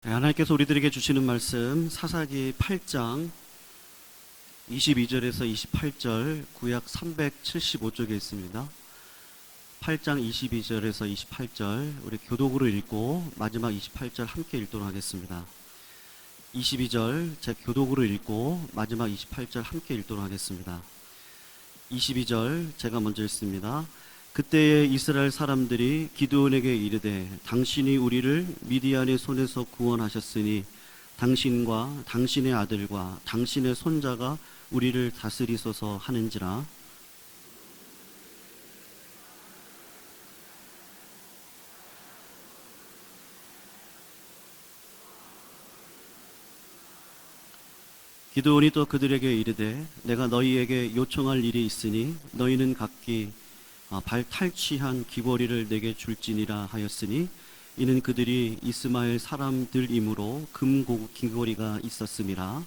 네, 하나님께서 우리들에게 주시는 말씀 사사기 8장 22절에서 28절 구약 375쪽에 있습니다. 8장 22절에서 28절 우리 교독으로 읽고 마지막 28절 함께 읽도록 하겠습니다. 22절 제 교독으로 읽고 마지막 28절 함께 읽도록 하겠습니다. 22절 제가 먼저 읽습니다. 그때에 이스라엘 사람들이 기드온에게 이르되 당신이 우리를 미디안의 손에서 구원하셨으니 당신과 당신의 아들과 당신의 손자가 우리를 다스리소서 하는지라. 기드온이 또 그들에게 이르되 내가 너희에게 요청할 일이 있으니 너희는 각기 발 탈취한 귀걸이를 내게 줄지니라 하였으니 이는 그들이 이스마엘 사람들이므로 금 귀걸이가 있었음이라.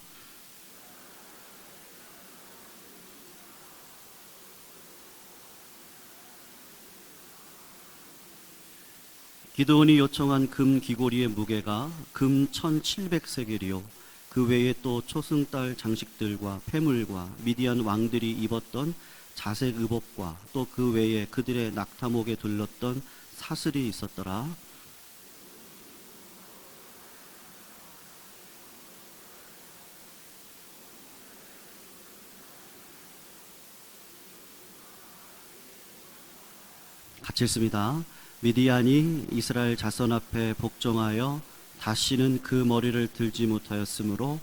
기드온이 요청한 금 귀걸이의 무게가 금 1700세겔이요 그 외에 또 초승달 장식들과 폐물과 미디안 왕들이 입었던 자색 의복과 또 그 외에 그들의 낙타목에 둘렀던 사슬이 있었더라. 같이 읽습니다. 미디안이 이스라엘 자손 앞에 복종하여 다시는 그 머리를 들지 못하였으므로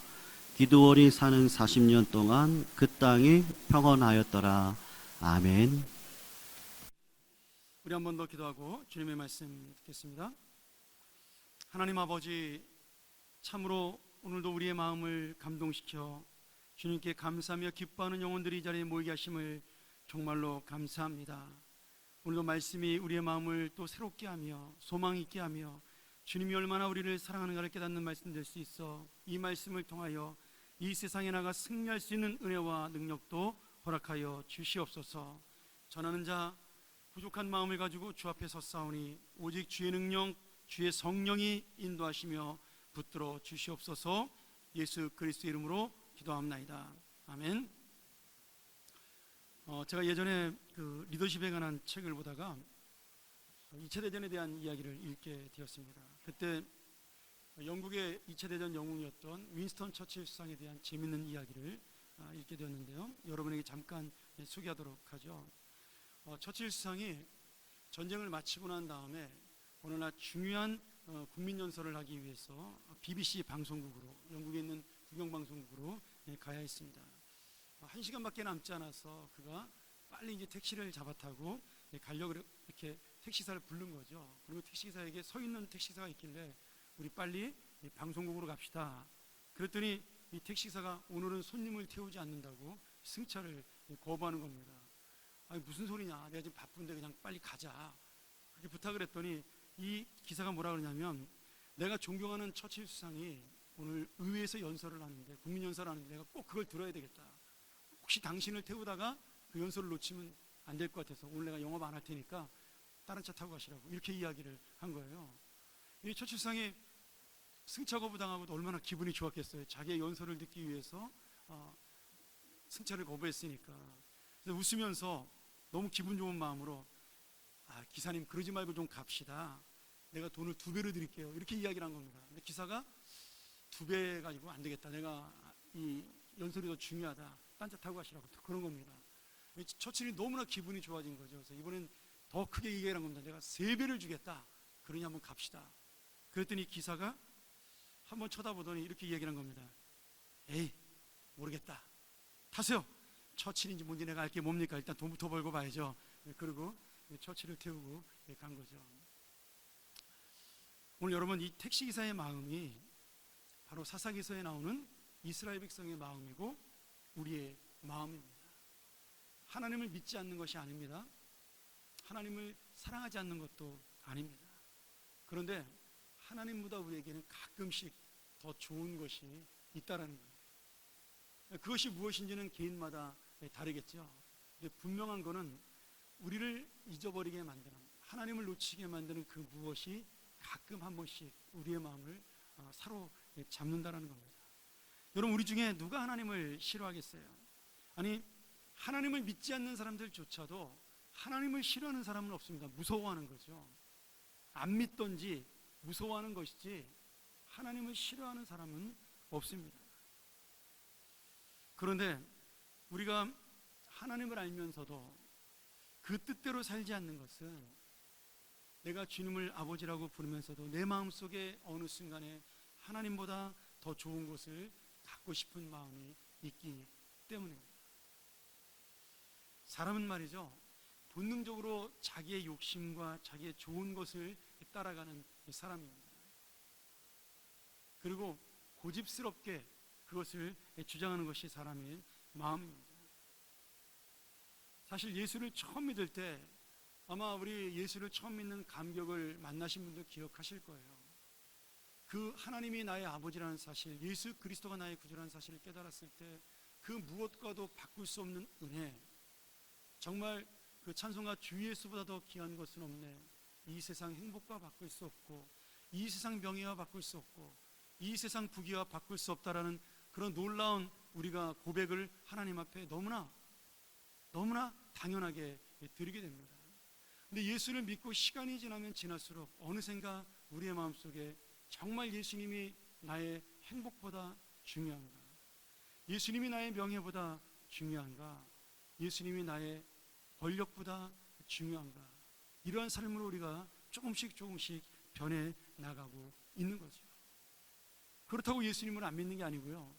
기드온이 사는 40년 동안 그 땅이 평온하였더라. 아멘. 우리 한 번 더 기도하고 주님의 말씀 듣겠습니다. 하나님 아버지, 참으로 오늘도 우리의 마음을 감동시켜 주님께 감사하며 기뻐하는 영혼들이 이 자리에 모이게 하심을 정말로 감사합니다. 오늘도 말씀이 우리의 마음을 또 새롭게 하며 소망 있게 하며 주님이 얼마나 우리를 사랑하는가를 깨닫는 말씀 될 수 있어 이 말씀을 통하여 이 세상에 나가 승리할 수 있는 은혜와 능력도 허락하여 주시옵소서. 전하는 자 부족한 마음을 가지고 주 앞에 섰사오니 오직 주의 능력, 주의 성령이 인도하시며 붙들어 주시옵소서. 예수 그리스도 이름으로 기도합나이다. 아멘. 제가 예전에 그 리더십에 관한 책을 보다가 2차 대전에 대한 이야기를 읽게 되었습니다. 그때 영국의 2차 대전 영웅이었던 윈스턴 처칠 수상에 대한 재미있는 이야기를 읽게 되었는데요. 여러분에게 잠깐 소개하도록 하죠. 처칠 수상이 전쟁을 마치고 난 다음에 어느 날 중요한 국민연설을 하기 위해서 BBC 방송국으로, 영국에 있는 국영방송국으로 가야 했습니다. 1시간밖에 남지 않아서 그가 빨리 이제 택시를 잡아 타고 가려고 이렇게 택시사를 부른 거죠. 그리고 택시기사에게 서 있는 택시기사가 있길래 우리 빨리 방송국으로 갑시다. 그랬더니 이 택시기사가 오늘은 손님을 태우지 않는다고 승차를 거부하는 겁니다. 아니 무슨 소리냐, 내가 지금 바쁜데 그냥 빨리 가자, 그렇게 부탁을 했더니 이 기사가 뭐라 그러냐면, 내가 존경하는 처칠 수상이 오늘 의회에서 연설을 하는데, 국민 연설을 하는데 내가 꼭 그걸 들어야 되겠다. 혹시 당신을 태우다가 그 연설을 놓치면 안 될 것 같아서 오늘 내가 영업 안 할 테니까 다른 차 타고 가시라고, 이렇게 이야기를 한 거예요. 이 처칠 수상이 승차 거부당하고도 얼마나 기분이 좋았겠어요. 자기의 연설을 듣기 위해서 승차를 거부했으니까. 그래서 웃으면서 너무 기분 좋은 마음으로 기사님 그러지 말고 좀 갑시다, 내가 돈을 2배로 드릴게요, 이렇게 이야기를 한 겁니다. 근데 기사가 2배 가지고 안 되겠다, 내가 이 연설이 더 중요하다, 딴 차 타고 가시라고, 그런 겁니다. 처칠이 너무나 기분이 좋아진 거죠. 그래서 이번엔 더 크게 얘기를 한 겁니다. 내가 3배를 주겠다, 그러니 한번 갑시다. 그랬더니 기사가 한번 쳐다보더니 이렇게 얘기를 한 겁니다. 에이 모르겠다, 타세요. 처칠인지 뭔지 내가 알게 뭡니까, 일단 돈부터 벌고 봐야죠. 그리고 처칠을 태우고 간 거죠. 오늘 여러분, 이 택시기사의 마음이 바로 사사기서에 나오는 이스라엘 백성의 마음이고 우리의 마음입니다. 하나님을 믿지 않는 것이 아닙니다. 하나님을 사랑하지 않는 것도 아닙니다. 그런데 하나님보다 우리에게는 가끔씩 더 좋은 것이 있다라는 거예요. 그것이 무엇인지는 개인마다 다르겠죠. 근데 분명한 거는 우리를 잊어버리게 만드는, 하나님을 놓치게 만드는 그 무엇이 가끔 한 번씩 우리의 마음을 사로잡는다라는 겁니다. 여러분, 우리 중에 누가 하나님을 싫어하겠어요? 아니, 하나님을 믿지 않는 사람들조차도 하나님을 싫어하는 사람은 없습니다. 무서워하는 거죠. 안 믿던지 무서워하는 것이지 하나님을 싫어하는 사람은 없습니다. 그런데 우리가 하나님을 알면서도 그 뜻대로 살지 않는 것은 내가 주님을 아버지라고 부르면서도 내 마음속에 어느 순간에 하나님보다 더 좋은 것을 갖고 싶은 마음이 있기 때문입니다. 사람은 말이죠, 본능적으로 자기의 욕심과 자기의 좋은 것을 따라가는 사람입니다. 그리고 고집스럽게 그것을 주장하는 것이 사람의 마음입니다. 사실 예수를 처음 믿을 때 아마 우리 예수를 처음 믿는 감격을 만나신 분들 기억하실 거예요. 그 하나님이 나의 아버지라는 사실, 예수 그리스도가 나의 구주라는 사실을 깨달았을 때 그 무엇과도 바꿀 수 없는 은혜, 정말 그 찬송가 주 예수보다 더 귀한 것은 없네, 이 세상 행복과 바꿀 수 없고 이 세상 명예와 바꿀 수 없고 이 세상 부귀와 바꿀 수 없다라는 그런 놀라운 우리가 고백을 하나님 앞에 너무나 당연하게 드리게 됩니다. 근데 예수를 믿고 시간이 지나면 지날수록 어느샌가 우리의 마음속에 정말 예수님이 나의 행복보다 중요한가? 예수님이 나의 명예보다 중요한가? 예수님이 나의 권력보다 중요한가? 이러한 삶으로 우리가 조금씩 변해 나가고 있는 거죠. 그렇다고 예수님을 안 믿는 게 아니고요,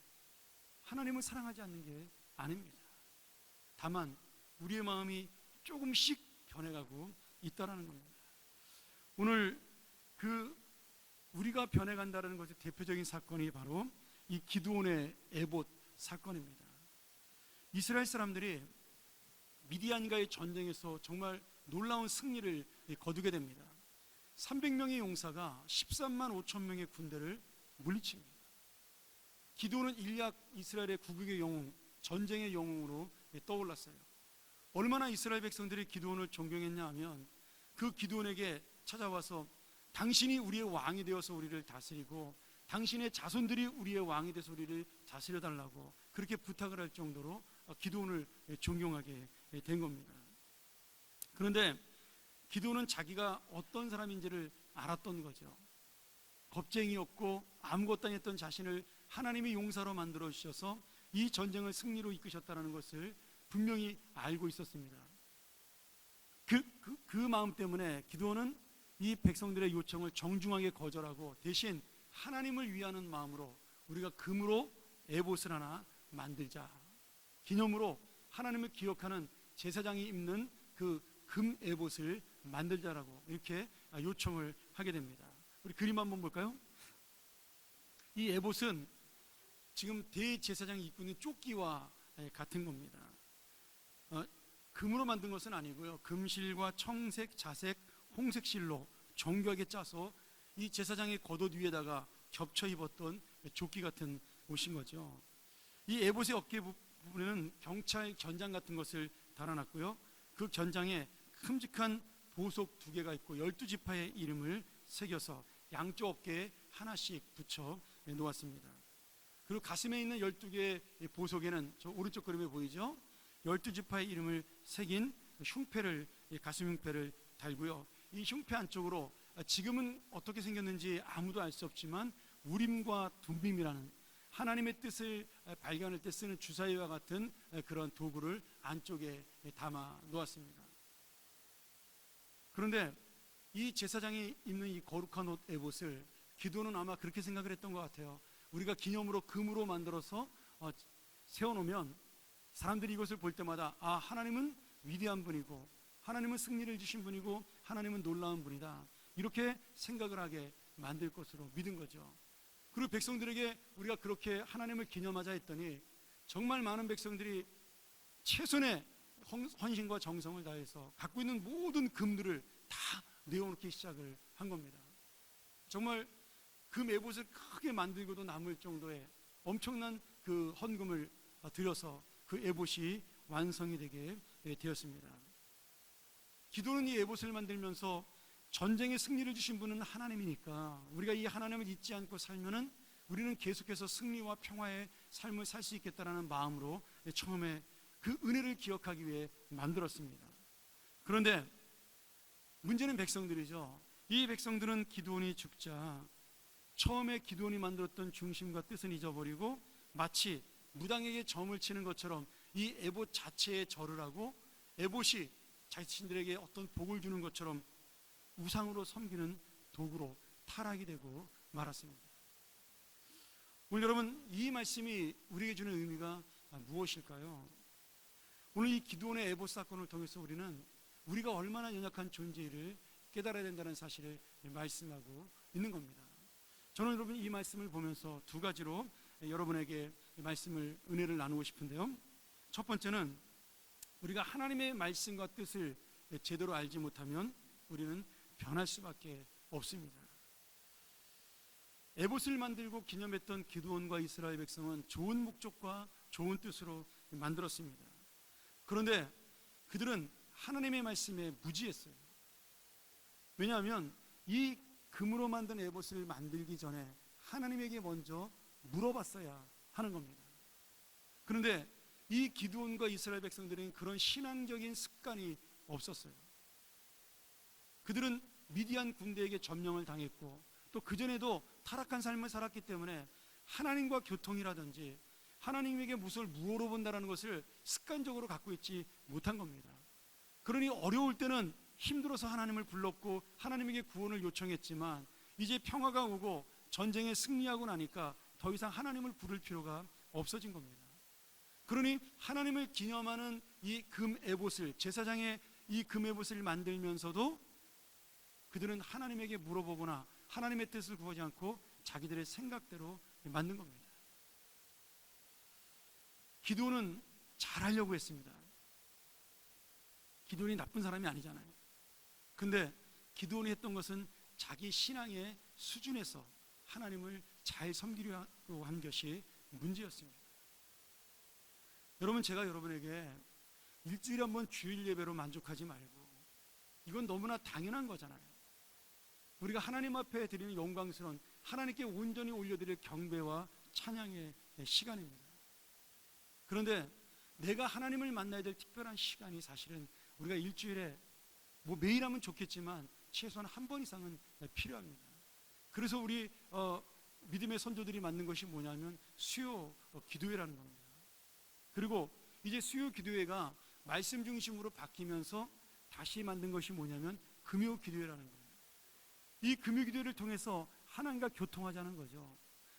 하나님을 사랑하지 않는 게 아닙니다. 다만 우리의 마음이 조금씩 변해가고 있다라는 겁니다. 오늘 우리가 변해간다는 것의 대표적인 사건이 바로 이 기드온의 에봇 사건입니다. 이스라엘 사람들이 미디안과의 전쟁에서 정말 놀라운 승리를 거두게 됩니다. 300명의 용사가 13만 5천 명의 군대를 물리칩니다. 기드온은 일약 이스라엘의 국익의 영웅, 전쟁의 영웅으로 떠올랐어요. 얼마나 이스라엘 백성들이 기드온을 존경했냐 하면 그 기드온에게 찾아와서 당신이 우리의 왕이 되어서 우리를 다스리고 당신의 자손들이 우리의 왕이 돼서 우리를 다스려 달라고 그렇게 부탁을 할 정도로 기드온을 존경하게 된 겁니다. 그런데 기드온은 자기가 어떤 사람인지를 알았던 거죠. 겁쟁이였고 아무것도 아니었던 자신을 하나님이 용사로 만들어 주셔서 이 전쟁을 승리로 이끄셨다는 것을 분명히 알고 있었습니다. 그 마음 때문에 기드온은 이 백성들의 요청을 정중하게 거절하고 대신 하나님을 위하는 마음으로 우리가 금으로 에봇을 하나 만들자, 기념으로 하나님을 기억하는 제사장이 입는 그 금 에봇을 만들자라고 이렇게 요청을 하게 됩니다. 우리 그림 한번 볼까요? 이 에봇은 지금 대제사장이 입고 있는 조끼와 같은 겁니다. 금으로 만든 것은 아니고요, 금실과 청색, 자색, 홍색 실로 정교하게 짜서 이 제사장의 겉옷 위에다가 겹쳐 입었던 조끼 같은 옷인 거죠. 이 에봇의 어깨 부분에는 경찰 견장 같은 것을 달아놨고요, 그 견장에 큼직한 보석 2개가 있고 12지파의 이름을 새겨서 양쪽 어깨에 하나씩 붙여 놓았습니다. 그리고 가슴에 있는 12개의 보석에는 저 오른쪽 그림에 보이죠? 12지파의 이름을 새긴 흉패를, 가슴 흉패를 달고요, 이 흉패 안쪽으로 지금은 어떻게 생겼는지 아무도 알 수 없지만 우림과 둠빔이라는 하나님의 뜻을 발견할 때 쓰는 주사위와 같은 그런 도구를 안쪽에 담아 놓았습니다. 그런데 이 제사장이 입는 이 거룩한 옷 에봇을 기드온은 아마 그렇게 생각을 했던 것 같아요. 우리가 기념으로 금으로 만들어서 세워놓으면 사람들이 이것을 볼 때마다 아, 하나님은 위대한 분이고 하나님은 승리를 주신 분이고 하나님은 놀라운 분이다, 이렇게 생각을 하게 만들 것으로 믿은 거죠. 그리고 백성들에게 우리가 그렇게 하나님을 기념하자 했더니 정말 많은 백성들이 최선의 헌신과 정성을 다해서 갖고 있는 모든 금들을 다 내어놓기 시작을 한 겁니다. 정말 금 에봇을 크게 만들고도 남을 정도의 엄청난 그 헌금을 들여서 그 에봇이 완성이 되게 되었습니다. 기도는 이 에봇을 만들면서 전쟁의 승리를 주신 분은 하나님이니까 우리가 이 하나님을 잊지 않고 살면은 우리는 계속해서 승리와 평화의 삶을 살 수 있겠다라는 마음으로 처음에 그 은혜를 기억하기 위해 만들었습니다. 그런데 문제는 백성들이죠. 이 백성들은 기드온이 죽자 처음에 기드온이 만들었던 중심과 뜻은 잊어버리고 마치 무당에게 점을 치는 것처럼 이 에봇 자체에 절을 하고 에봇이 자신들에게 어떤 복을 주는 것처럼 우상으로 섬기는 도구로 타락이 되고 말았습니다. 오늘 여러분, 이 말씀이 우리에게 주는 의미가 무엇일까요? 오늘 이 기드온의 에봇 사건을 통해서 우리는 우리가 얼마나 연약한 존재를 깨달아야 된다는 사실을 말씀하고 있는 겁니다. 저는 여러분 이 말씀을 보면서 두 가지로 여러분에게 말씀을 은혜를 나누고 싶은데요. 첫 번째는 우리가 하나님의 말씀과 뜻을 제대로 알지 못하면 우리는 변할 수밖에 없습니다. 에봇을 만들고 기념했던 기드온과 이스라엘 백성은 좋은 목적과 좋은 뜻으로 만들었습니다. 그런데 그들은 하나님의 말씀에 무지했어요. 왜냐하면 이 금으로 만든 에봇을 만들기 전에 하나님에게 먼저 물어봤어야 하는 겁니다. 그런데 이 기드온과 이스라엘 백성들은 그런 신앙적인 습관이 없었어요. 그들은 미디안 군대에게 점령을 당했고 또 그전에도 타락한 삶을 살았기 때문에 하나님과 교통이라든지 하나님에게 무엇을 물어본다는 것을 습관적으로 갖고 있지 못한 겁니다. 그러니 어려울 때는 힘들어서 하나님을 불렀고 하나님에게 구원을 요청했지만 이제 평화가 오고 전쟁에 승리하고 나니까 더 이상 하나님을 부를 필요가 없어진 겁니다. 그러니 하나님을 기념하는 이 금 에봇을, 제사장의 이 금 에봇을 만들면서도 그들은 하나님에게 물어보거나 하나님의 뜻을 구하지 않고 자기들의 생각대로 만든 겁니다. 기드온은 잘하려고 했습니다. 기드온이 나쁜 사람이 아니잖아요. 근데 기드온이 했던 것은 자기 신앙의 수준에서 하나님을 잘 섬기려고 한 것이 문제였습니다. 여러분, 제가 여러분에게 일주일에 한 번 주일 예배로 만족하지 말고 이건 너무나 당연한 거잖아요. 우리가 하나님 앞에 드리는 영광스러운 하나님께 온전히 올려드릴 경배와 찬양의 시간입니다. 그런데 내가 하나님을 만나야 될 특별한 시간이 사실은 우리가 일주일에 뭐 매일 하면 좋겠지만 최소한 한 번 이상은 필요합니다. 그래서 우리 믿음의 선조들이 만든 것이 뭐냐면 수요 기도회라는 겁니다. 그리고 이제 수요 기도회가 말씀 중심으로 바뀌면서 다시 만든 것이 뭐냐면 금요 기도회라는 거예요. 이 금요 기도회를 통해서 하나님과 교통하자는 거죠.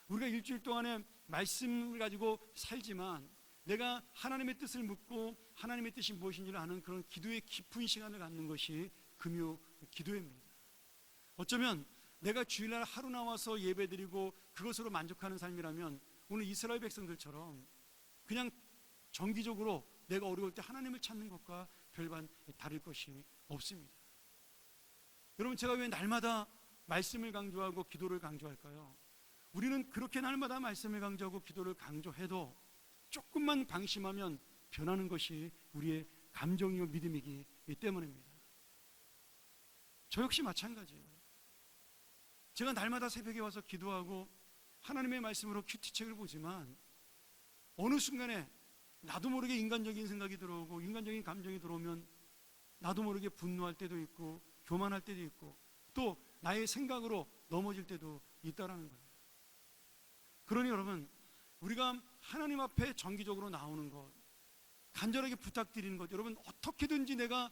우리가 일주일 동안에 말씀을 가지고 살지만 내가 하나님의 뜻을 묻고 하나님의 뜻이 무엇인지를 아는 그런 기도의 깊은 시간을 갖는 것이 금요 기도회입니다. 어쩌면 내가 주일날 하루 나와서 예배드리고 그것으로 만족하는 삶이라면 오늘 이스라엘 백성들처럼 그냥 정기적으로 내가 어려울 때 하나님을 찾는 것과 별반 다를 것이 없습니다. 여러분, 제가 왜 날마다 말씀을 강조하고 기도를 강조할까요? 우리는 그렇게 날마다 말씀을 강조하고 기도를 강조해도 조금만 방심하면 변하는 것이 우리의 감정이요 믿음이기 때문입니다. 저 역시 마찬가지예요. 제가 날마다 새벽에 와서 기도하고 하나님의 말씀으로 큐티책을 보지만 어느 순간에 나도 모르게 인간적인 생각이 들어오고 인간적인 감정이 들어오면 나도 모르게 분노할 때도 있고 교만할 때도 있고 또 나의 생각으로 넘어질 때도 있다라는 거예요. 그러니 여러분, 우리가 하나님 앞에 정기적으로 나오는 것, 간절하게 부탁드리는 것, 여러분 어떻게든지 내가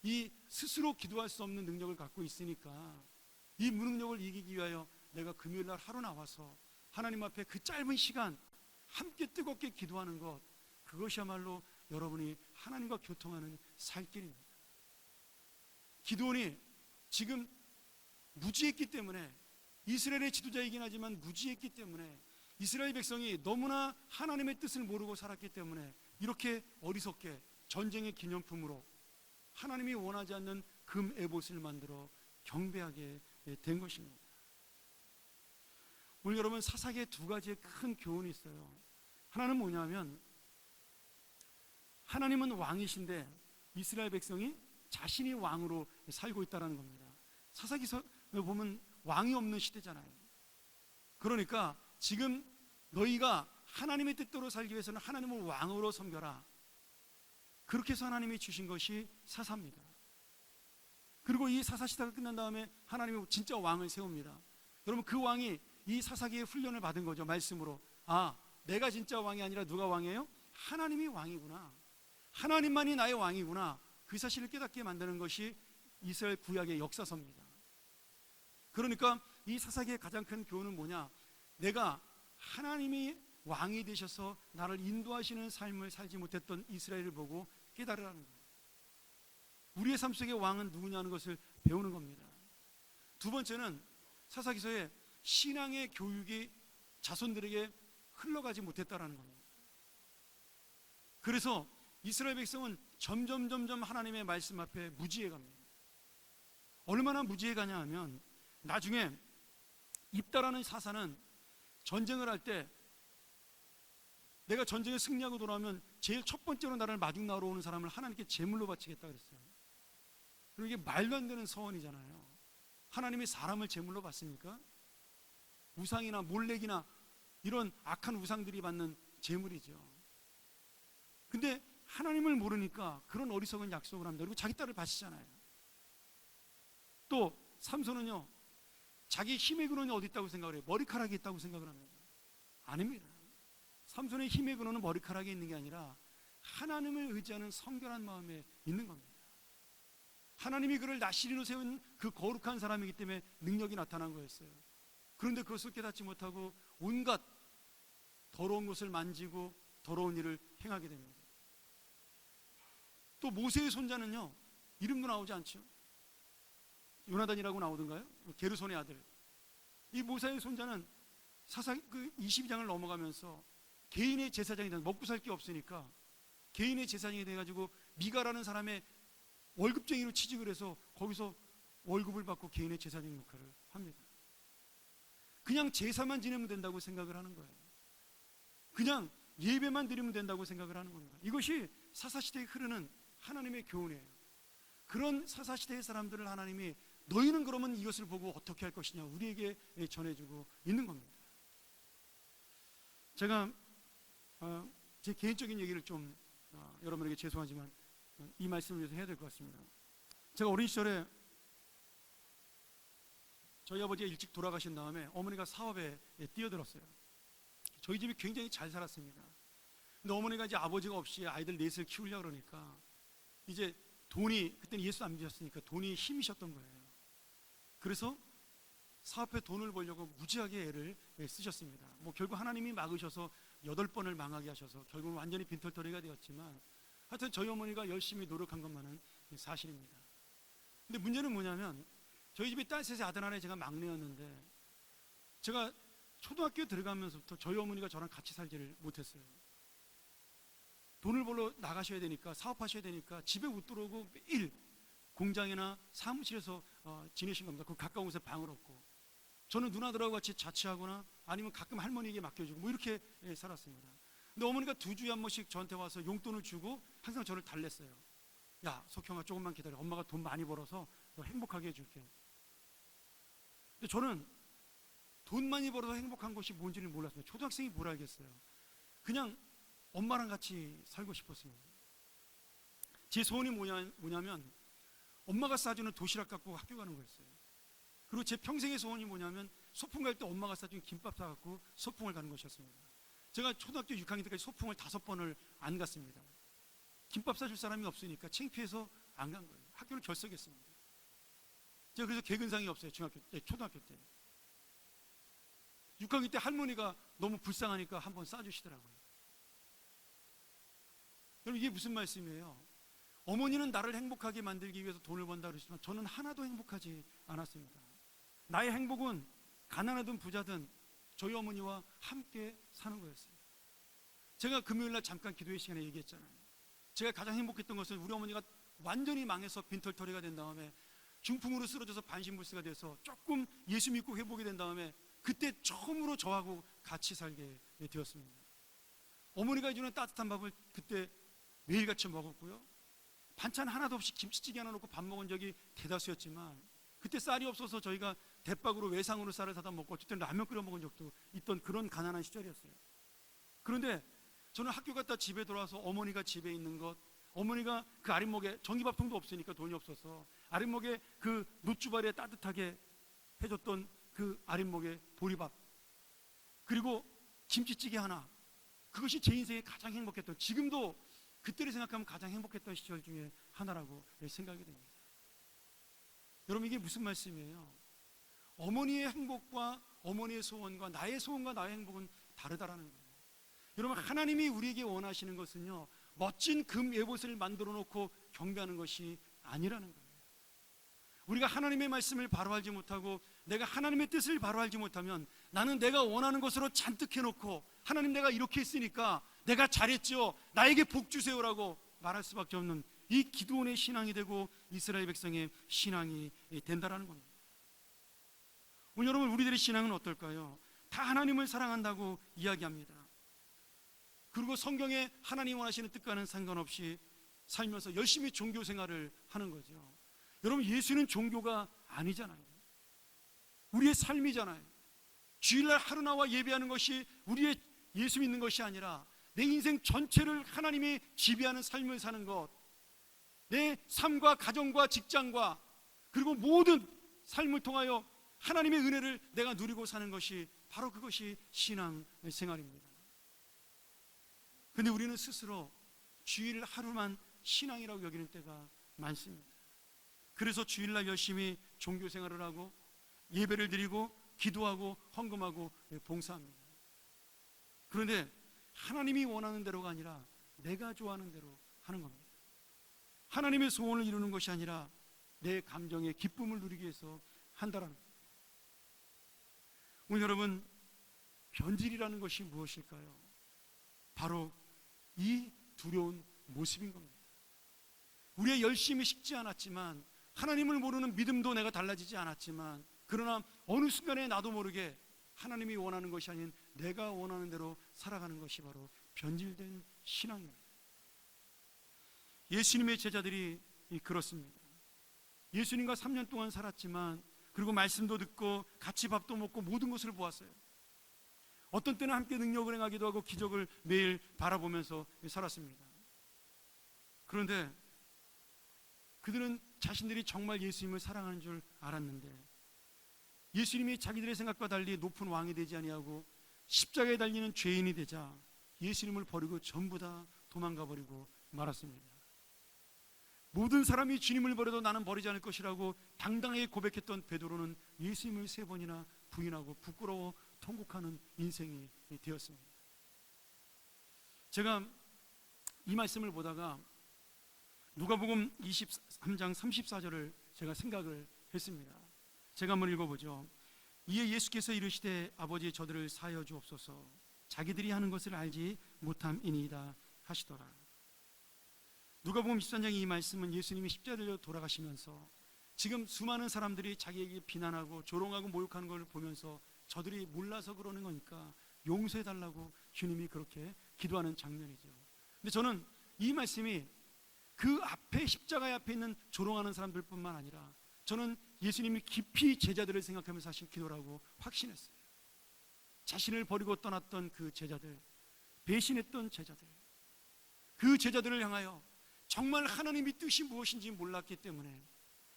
이 스스로 기도할 수 없는 능력을 갖고 있으니까 이 무능력을 이기기 위하여 내가 금요일날 하루 나와서 하나님 앞에 그 짧은 시간 함께 뜨겁게 기도하는 것, 그것이야말로 여러분이 하나님과 교통하는 살길입니다. 기드온이 지금 무지했기 때문에, 이스라엘의 지도자이긴 하지만 무지했기 때문에, 이스라엘 백성이 너무나 하나님의 뜻을 모르고 살았기 때문에 이렇게 어리석게 전쟁의 기념품으로 하나님이 원하지 않는 금 에봇을 만들어 경배하게 된 것입니다. 오늘 여러분, 사사기에 두 가지의 큰 교훈이 있어요. 하나는 뭐냐면 하나님은 왕이신데 이스라엘 백성이 자신이 왕으로 살고 있다는 겁니다. 사사기서 보면 왕이 없는 시대잖아요. 그러니까 지금 너희가 하나님의 뜻대로 살기 위해서는 하나님을 왕으로 섬겨라. 그렇게 해서 하나님이 주신 것이 사사입니다. 그리고 이 사사 시대가 끝난 다음에 하나님이 진짜 왕을 세웁니다. 여러분, 그 왕이 이 사사기의 훈련을 받은 거죠. 말씀으로. 아, 내가 진짜 왕이 아니라 누가 왕이에요? 하나님이 왕이구나. 하나님만이 나의 왕이구나. 그 사실을 깨닫게 만드는 것이 이스라엘 구약의 역사서입니다. 그러니까 이 사사기의 가장 큰 교훈은 뭐냐? 내가 하나님이 왕이 되셔서 나를 인도하시는 삶을 살지 못했던 이스라엘을 보고 깨달으라는 거예요. 우리의 삶 속의 왕은 누구냐는 것을 배우는 겁니다. 두 번째는 사사기서에 신앙의 교육이 자손들에게 흘러가지 못했다라는 겁니다. 그래서 이스라엘 백성은 점점 하나님의 말씀 앞에 무지해 갑니다. 얼마나 무지해 가냐 하면 나중에 입다라는 사사는 전쟁을 할 때 내가 전쟁에 승리하고 돌아오면 제일 첫 번째로 나를 마중나러 오는 사람을 하나님께 제물로 바치겠다 그랬어요. 그리고 이게 말도 안 되는 서원이잖아요. 하나님이 사람을 제물로 받습니까? 우상이나 몰렉이나 이런 악한 우상들이 받는 제물이죠. 근데 하나님을 모르니까 그런 어리석은 약속을 합니다. 그리고 자기 딸을 바치잖아요. 또 삼손은요, 자기 힘의 근원이 어디 있다고 생각을 해요? 머리카락이 있다고 생각을 합니다. 아닙니다. 삼손의 힘의 근원은 머리카락에 있는 게 아니라 하나님을 의지하는 성결한 마음에 있는 겁니다. 하나님이 그를 나시리로 세운 그 거룩한 사람이기 때문에 능력이 나타난 거였어요. 그런데 그것을 깨닫지 못하고 온갖 더러운 것을 만지고 더러운 일을 행하게 됩니다. 또 모세의 손자는요, 이름도 나오지 않죠. 요나단이라고 나오던가요? 게르손의 아들. 이 모세의 손자는 그 22장을 넘어가면서 개인의 제사장이 돼, 먹고 살 게 없으니까 개인의 제사장이 돼가지고 미가라는 사람의 월급쟁이로 취직을 해서 거기서 월급을 받고 개인의 제사장 역할을 합니다. 그냥 제사만 지내면 된다고 생각을 하는 거예요. 그냥 예배만 드리면 된다고 생각을 하는 겁니다. 이것이 사사시대에 흐르는 하나님의 교훈이에요. 그런 사사시대의 사람들을 하나님이 너희는 그러면 이것을 보고 어떻게 할 것이냐 우리에게 전해주고 있는 겁니다. 제가 제 개인적인 얘기를 좀 여러분에게 죄송하지만 이 말씀을 위해서 해야 될 것 같습니다. 제가 어린 시절에 저희 아버지가 일찍 돌아가신 다음에 어머니가 사업에 뛰어들었어요. 저희 집이 굉장히 잘 살았습니다. 근데 어머니가 이제 아버지가 없이 아이들 넷을 키우려고 그러니까 이제 돈이, 그때는 예수 안 믿으셨으니까 돈이 힘이셨던 거예요. 그래서 사업에 돈을 벌려고 무지하게 애를 쓰셨습니다. 뭐 결국 하나님이 막으셔서 8번을 망하게 하셔서 결국은 완전히 빈털터리가 되었지만 하여튼 저희 어머니가 열심히 노력한 것만은 사실입니다. 근데 문제는 뭐냐면 저희 집에 딸 셋에 아들 하나에 제가 막내였는데 제가 초등학교 들어가면서부터 저희 어머니가 저랑 같이 살지를 못했어요. 돈을 벌러 나가셔야 되니까, 사업하셔야 되니까 집에 못 들어오고 매일 공장이나 사무실에서 지내신 겁니다. 그 가까운 곳에 방을 얻고 저는 누나들하고 같이 자취하거나 아니면 가끔 할머니에게 맡겨주고 뭐 이렇게 살았습니다. 근데 어머니가 2주에 한 번씩 저한테 와서 용돈을 주고 항상 저를 달랬어요. 야, 석형아, 조금만 기다려. 엄마가 돈 많이 벌어서 너 행복하게 해줄게. 근데 저는 돈 많이 벌어서 행복한 것이 뭔지를 몰랐습니다. 초등학생이 뭘 알겠어요. 그냥 엄마랑 같이 살고 싶었습니다. 제 소원이 뭐냐면 엄마가 싸주는 도시락 갖고 학교 가는 거였어요. 그리고 제 평생의 소원이 뭐냐면 소풍 갈 때 엄마가 싸준 김밥 사갖고 소풍을 가는 것이었습니다. 제가 초등학교 6학년 때까지 소풍을 5번을 안 갔습니다. 김밥 사줄 사람이 없으니까 창피해서 안 간 거예요. 학교를 결석했습니다. 제가 그래서 개근상이 없어요. 초등학교 때. 6학년 때 할머니가 너무 불쌍하니까 한번 싸주시더라고요. 여러분, 이게 무슨 말씀이에요? 어머니는 나를 행복하게 만들기 위해서 돈을 번다 그러시지만 저는 하나도 행복하지 않았습니다. 나의 행복은 가난하든 부자든 저희 어머니와 함께 사는 거였어요. 제가 금요일날 잠깐 기도회 시간에 얘기했잖아요. 제가 가장 행복했던 것은 우리 어머니가 완전히 망해서 빈털터리가 된 다음에 중풍으로 쓰러져서 반신불수가 돼서 조금 예수 믿고 회복이 된 다음에 그때 처음으로 저하고 같이 살게 되었습니다. 어머니가 해주는 따뜻한 밥을 그때 매일같이 먹었고요. 반찬 하나도 없이 김치찌개 하나 넣고 밥 먹은 적이 대다수였지만 그때 쌀이 없어서 저희가 대박으로 외상으로 쌀을 사다 먹고 어쨌든 라면 끓여 먹은 적도 있던 그런 가난한 시절이었어요. 그런데 저는 학교 갔다 집에 돌아와서 어머니가 집에 있는 것, 어머니가 그 아랫목에 전기밥통도 없으니까 돈이 없어서 아랫목에 그 놋주발에 따뜻하게 해줬던 그 아랫목에 보리밥, 그리고 김치찌개 하나, 그것이 제 인생에 가장 행복했던, 지금도 그때를 생각하면 가장 행복했던 시절 중에 하나라고 생각이 됩니다. 여러분, 이게 무슨 말씀이에요? 어머니의 행복과 어머니의 소원과 나의 소원과 나의 행복은 다르다라는 거예요. 여러분, 하나님이 우리에게 원하시는 것은요, 멋진 금 예봇을 만들어 놓고 경배하는 것이 아니라는 거예요. 우리가 하나님의 말씀을 바로 알지 못하고 내가 하나님의 뜻을 바로 알지 못하면 나는 내가 원하는 것으로 잔뜩 해놓고 하나님 내가 이렇게 했으니까 내가 잘했죠, 나에게 복 주세요라고 말할 수밖에 없는 이 기드온의 신앙이 되고 이스라엘 백성의 신앙이 된다라는 겁니다. 오늘 여러분, 우리들의 신앙은 어떨까요? 다 하나님을 사랑한다고 이야기합니다. 그리고 성경에 하나님 원하시는 뜻과는 상관없이 살면서 열심히 종교 생활을 하는 거죠. 여러분, 예수는 종교가 아니잖아요. 우리의 삶이잖아요. 주일날 하루 나와 예배하는 것이 우리의 예수 믿는 것이 아니라 내 인생 전체를 하나님이 지배하는 삶을 사는 것, 내 삶과 가정과 직장과 그리고 모든 삶을 통하여 하나님의 은혜를 내가 누리고 사는 것이 바로 그것이 신앙 생활입니다. 근데 우리는 스스로 주일 하루만 신앙이라고 여기는 때가 많습니다. 그래서 주일날 열심히 종교 생활을 하고 예배를 드리고 기도하고 헌금하고 봉사합니다. 그런데 하나님이 원하는 대로가 아니라 내가 좋아하는 대로 하는 겁니다. 하나님의 소원을 이루는 것이 아니라 내 감정의 기쁨을 누리기 위해서 한다라는 거예요. 오늘 여러분, 변질이라는 것이 무엇일까요? 바로 이 두려운 모습인 겁니다. 우리의 열심이 식지 않았지만, 하나님을 모르는 믿음도 내가 달라지지 않았지만, 그러나 어느 순간에 나도 모르게 하나님이 원하는 것이 아닌 내가 원하는 대로 살아가는 것이 바로 변질된 신앙입니다. 예수님의 제자들이 그렇습니다. 예수님과 3년 동안 살았지만, 그리고 말씀도 듣고 같이 밥도 먹고 모든 것을 보았어요. 어떤 때는 함께 능력을 행하기도 하고 기적을 매일 바라보면서 살았습니다. 그런데 그들은 자신들이 정말 예수님을 사랑하는 줄 알았는데, 예수님이 자기들의 생각과 달리 높은 왕이 되지 아니하고 십자가에 달리는 죄인이 되자 예수님을 버리고 전부 다 도망가 버리고 말았습니다. 모든 사람이 주님을 버려도 나는 버리지 않을 것이라고 당당하게 고백했던 베드로는 예수님을 3번이나 부인하고 부끄러워 통곡하는 인생이 되었습니다. 제가 이 말씀을 보다가 누가복음 23장 34절을 제가 생각을 했습니다. 제가 한번 읽어보죠. 이에 예수께서 이르시되 아버지, 저들을 사하여 주옵소서, 자기들이 하는 것을 알지 못함이니이다 하시더라. 누가복음 23장의 이 말씀은 예수님이 십자가에 돌아가시면서 지금 수많은 사람들이 자기에게 비난하고 조롱하고 모욕하는 걸 보면서 저들이 몰라서 그러는 거니까 용서해달라고 주님이 그렇게 기도하는 장면이죠. 근데 저는 이 말씀이 그 앞에 십자가의 앞에 있는 조롱하는 사람들뿐만 아니라 저는 예수님이 깊이 제자들을 생각하면서 하신 기도라고 확신했어요. 자신을 버리고 떠났던 그 제자들, 배신했던 제자들, 그 제자들을 향하여 정말 하나님의 뜻이 무엇인지 몰랐기 때문에,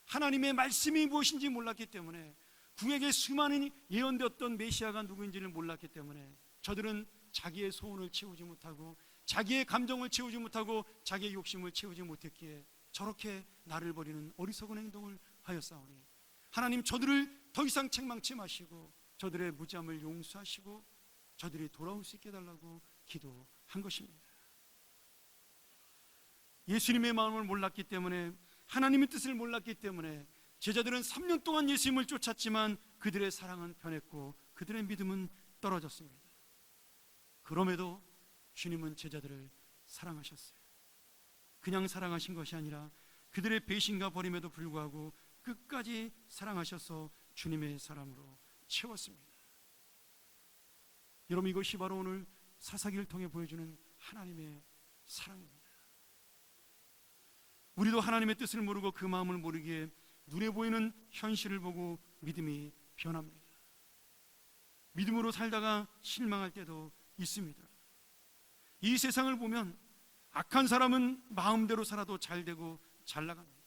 하나님의 말씀이 무엇인지 몰랐기 때문에, 궁에게 수많은 예언되었던 메시아가 누구인지를 몰랐기 때문에 저들은 자기의 소원을 채우지 못하고 자기의 감정을 채우지 못하고 자기의 욕심을 채우지 못했기에 저렇게 나를 버리는 어리석은 행동을 하였사오니, 하나님 저들을 더 이상 책망치 마시고 저들의 무지함을 용서하시고 저들이 돌아올 수 있게 해달라고 기도한 것입니다. 예수님의 마음을 몰랐기 때문에, 하나님의 뜻을 몰랐기 때문에 제자들은 3년 동안 예수님을 쫓았지만 그들의 사랑은 변했고 그들의 믿음은 떨어졌습니다. 그럼에도 주님은 제자들을 사랑하셨어요. 그냥 사랑하신 것이 아니라 그들의 배신과 버림에도 불구하고 끝까지 사랑하셔서 주님의 사랑으로 채웠습니다. 여러분, 이것이 바로 오늘 사사기를 통해 보여주는 하나님의 사랑입니다. 우리도 하나님의 뜻을 모르고 그 마음을 모르기에 눈에 보이는 현실을 보고 믿음이 변합니다. 믿음으로 살다가 실망할 때도 있습니다. 이 세상을 보면 악한 사람은 마음대로 살아도 잘 되고 잘 나갑니다.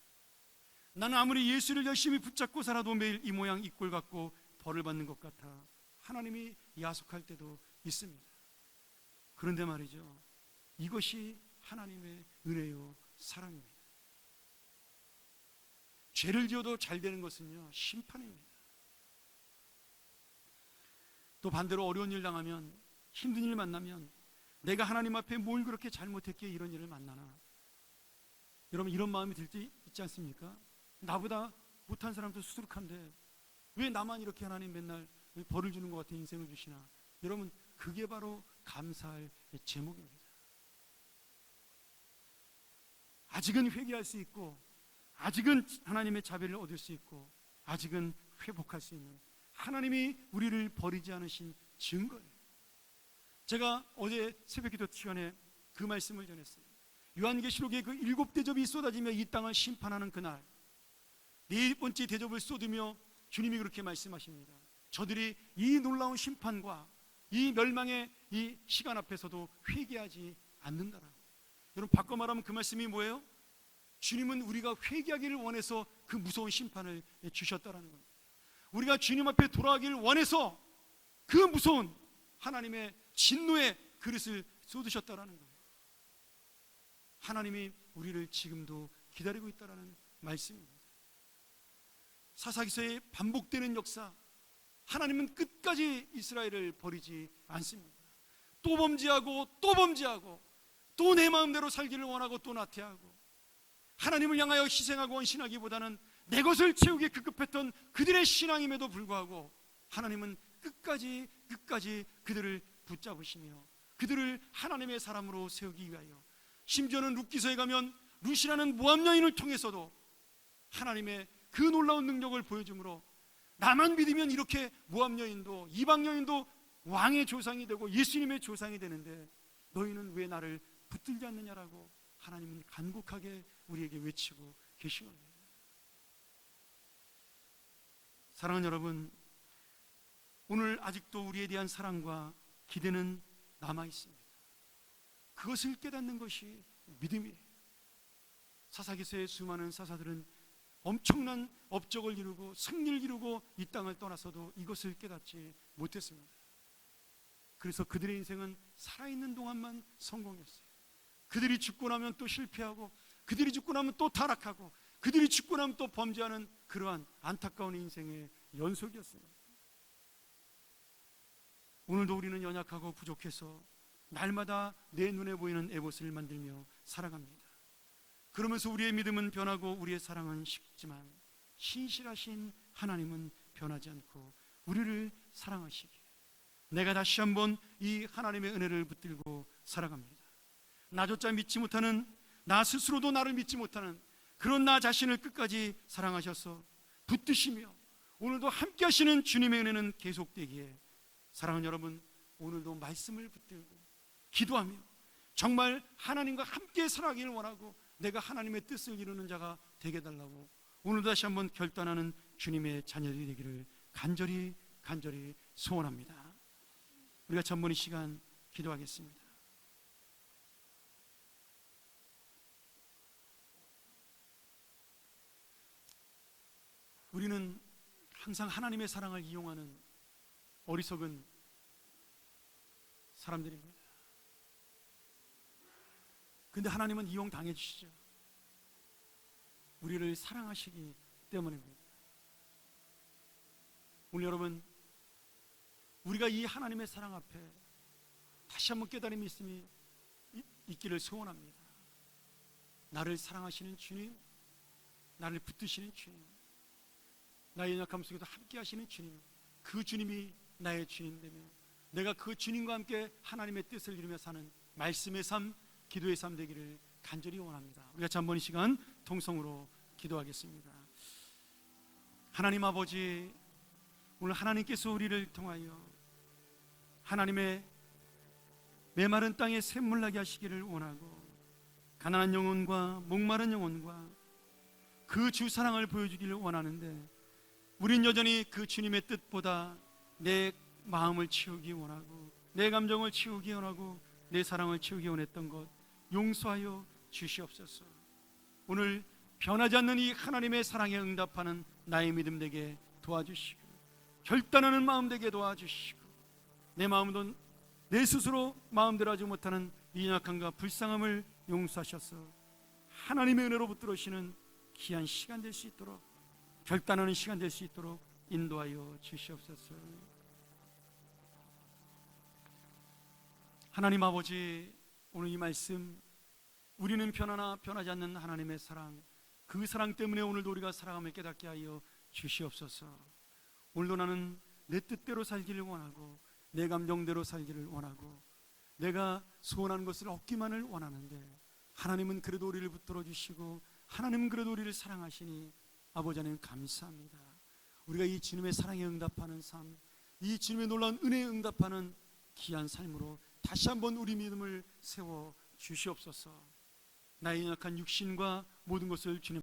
나는 아무리 예수를 열심히 붙잡고 살아도 매일 이 모양 이 꼴 같고 벌을 받는 것 같아 하나님이 야속할 때도 있습니다. 그런데 말이죠, 이것이 하나님의 은혜요 사랑입니다. 죄를 지어도 잘 되는 것은요 심판입니다. 또 반대로 어려운 일 당하면, 힘든 일 만나면 내가 하나님 앞에 뭘 그렇게 잘못했기에 이런 일을 만나나, 여러분 이런 마음이 들 때 있지 않습니까? 나보다 못한 사람도 수두룩한데 왜 나만 이렇게 하나님 맨날 벌을 주는 것 같은 인생을 주시나. 여러분 그게 바로 감사할 제목입니다. 아직은 회개할 수 있고, 아직은 하나님의 자비를 얻을 수 있고, 아직은 회복할 수 있는 하나님이 우리를 버리지 않으신 증거예요. 제가 어제 새벽기도 시간에 그 말씀을 전했어요. 요한계시록의 그 7대접이 쏟아지며 이 땅을 심판하는 그날, 4번째 대접을 쏟으며 주님이 그렇게 말씀하십니다. 저들이 이 놀라운 심판과 이 멸망의 이 시간 앞에서도 회개하지 않는다라고. 여러분 바꿔 말하면 그 말씀이 뭐예요? 주님은 우리가 회개하기를 원해서 그 무서운 심판을 주셨다라는 겁니다. 우리가 주님 앞에 돌아가기를 원해서 그 무서운 하나님의 진노의 그릇을 쏟으셨다라는 거예요. 하나님이 우리를 지금도 기다리고 있다라는 말씀입니다. 사사기서의 반복되는 역사, 하나님은 끝까지 이스라엘을 버리지 않습니다. 또 범죄하고 또 범죄하고 또 내 마음대로 살기를 원하고 또 나태하고, 하나님을 향하여 희생하고 헌신하기보다는 내 것을 채우기 급급했던 그들의 신앙임에도 불구하고 하나님은 끝까지 그들을 붙잡으시며 그들을 하나님의 사람으로 세우기 위하여, 심지어는 룻기서에 가면 룻이라는 모압 여인을 통해서도 하나님의 그 놀라운 능력을 보여주므로 나만 믿으면 이렇게 모압 여인도 이방 여인도 왕의 조상이 되고 예수님의 조상이 되는데 너희는 왜 나를 붙들지 않느냐라고 하나님은 간곡하게 우리에게 외치고 계신 겁니다. 사랑하는 여러분, 오늘 아직도 우리에 대한 사랑과 기대는 남아 있습니다. 그것을 깨닫는 것이 믿음이에요. 사사기서의 수많은 사사들은 엄청난 업적을 이루고 승리를 이루고 이 땅을 떠나서도 이것을 깨닫지 못했습니다. 그래서 그들의 인생은 살아있는 동안만 성공했어요. 그들이 죽고 나면 또 실패하고, 그들이 죽고 나면 또 타락하고, 그들이 죽고 나면 또 범죄하는 그러한 안타까운 인생의 연속이었습니다. 오늘도 우리는 연약하고 부족해서 날마다 내 눈에 보이는 에봇을 만들며 살아갑니다. 그러면서 우리의 믿음은 변하고 우리의 사랑은 식지만 신실하신 하나님은 변하지 않고 우리를 사랑하시기에 내가 다시 한번 이 하나님의 은혜를 붙들고 살아갑니다. 나조차 믿지 못하는, 나 스스로도 나를 믿지 못하는 그런 나 자신을 끝까지 사랑하셔서 붙드시며 오늘도 함께 하시는 주님의 은혜는 계속되기에, 사랑하는 여러분, 오늘도 말씀을 붙들고 기도하며 정말 하나님과 함께 살아가기를 원하고 내가 하나님의 뜻을 이루는 자가 되게 달라고 오늘도 다시 한번 결단하는 주님의 자녀들이 되기를 간절히 소원합니다. 우리가 전번 이 시간 기도하겠습니다. 우리는 항상 하나님의 사랑을 이용하는 어리석은 사람들입니다. 근데 하나님은 이용당해 주시죠. 우리를 사랑하시기 때문입니다. 오늘 여러분, 우리가 이 하나님의 사랑 앞에 다시 한번 깨달음이 있기를 소원합니다. 나를 사랑하시는 주님, 나를 붙드시는 주님, 나의 연약함 속에도 함께 하시는 주님, 그 주님이 나의 주님 되며 내가 그 주님과 함께 하나님의 뜻을 이루며 사는 말씀의 삶, 기도의 삶 되기를 간절히 원합니다. 우리가 잠번 이 시간 통성으로 기도하겠습니다. 하나님 아버지, 오늘 하나님께서 우리를 통하여 하나님의 메마른 땅에 샘물 나게 하시기를 원하고, 가난한 영혼과 목마른 영혼과 그 주 사랑을 보여주기를 원하는데 우린 여전히 그 주님의 뜻보다 내 마음을 채우기 원하고 내 감정을 채우기 원하고 내 사랑을 채우기 원했던 것 용서하여 주시옵소서. 오늘 변하지 않는 이 하나님의 사랑에 응답하는 나의 믿음 되게 도와주시고 결단하는 마음 되게 도와주시고 내 마음도 내 스스로 마음대로 하지 못하는 연약함과 불쌍함을 용서하셔서 하나님의 은혜로 붙들어오시는 귀한 시간 될 수 있도록 결단하는 시간 될 수 있도록 인도하여 주시옵소서. 하나님 아버지, 오늘 이 말씀 우리는 변하나 변하지 않는 하나님의 사랑, 그 사랑 때문에 오늘도 우리가 사랑함을 깨닫게 하여 주시옵소서. 오늘도 나는 내 뜻대로 살기를 원하고 내 감정대로 살기를 원하고 내가 소원한 것을 얻기만을 원하는데 하나님은 그래도 우리를 붙들어 주시고 하나님은 그래도 우리를 사랑하시니 아버지 하나님 감사합니다. 우리가 이 주님의 사랑에 응답하는 삶, 이 주님의 놀라운 은혜에 응답하는 귀한 삶으로 다시 한번 우리 믿음을 세워 주시옵소서. 나의 연약한 육신과 모든 것을 주님